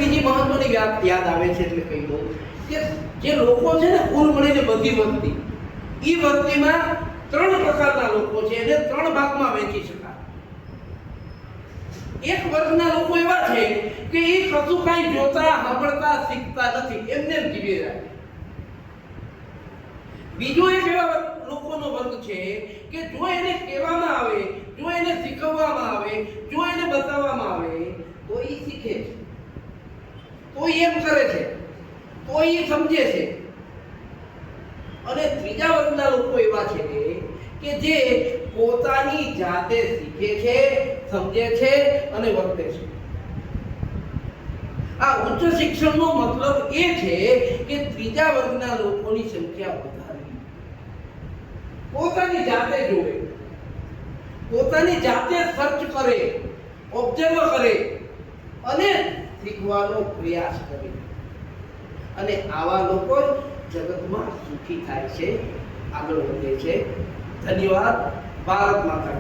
બીજી મહત્વની વાત યાદ આવે છે એટલે કહી દઉં કે જે લોકો છે ને કુલ મળીને બધી વસ્તી, એ વસ્તીમાં 3 પ્રકારના લોકો છે, એને 3 ભાગમાં વહેંચી શકાય. એક વર્ગના લોકો એવા છે કે એ કશું કાંઈ જોતા, સાંભળતા, શીખતા નથી, એમને એમ જીવી રહ્યા. બીજો એક એવા લોકોનો વર્ગ છે કે જો એને કહેવામાં આવે, જો એને શીખવવામાં આવે, જો એને બતાવવામાં આવે તો એ શીખે છે, તો એમ કરે છે, તો એ સમજે છે. અને ત્રીજા વર્ગના લોકો એવા છે કે જે પોતાની જાતે શીખે છે, સમજે છે અને વર્તે છે. આ ઉચ્ચ શિક્ષણનો મતલબ એ છે કે ત્રીજા વર્ગના લોકોની સંખ્યા વધારવી, પોતાની જાતે જોવે, પોતાની જાતે સર્ચ કરે, ઓબ્ઝર્વ કરે અને શીખવાનો પ્રયાસ કરે. અને આવા લોકો જગતમાં સુખી થાય છે, આગળ વધે છે. ધન્યવાદ. ભારત માતા.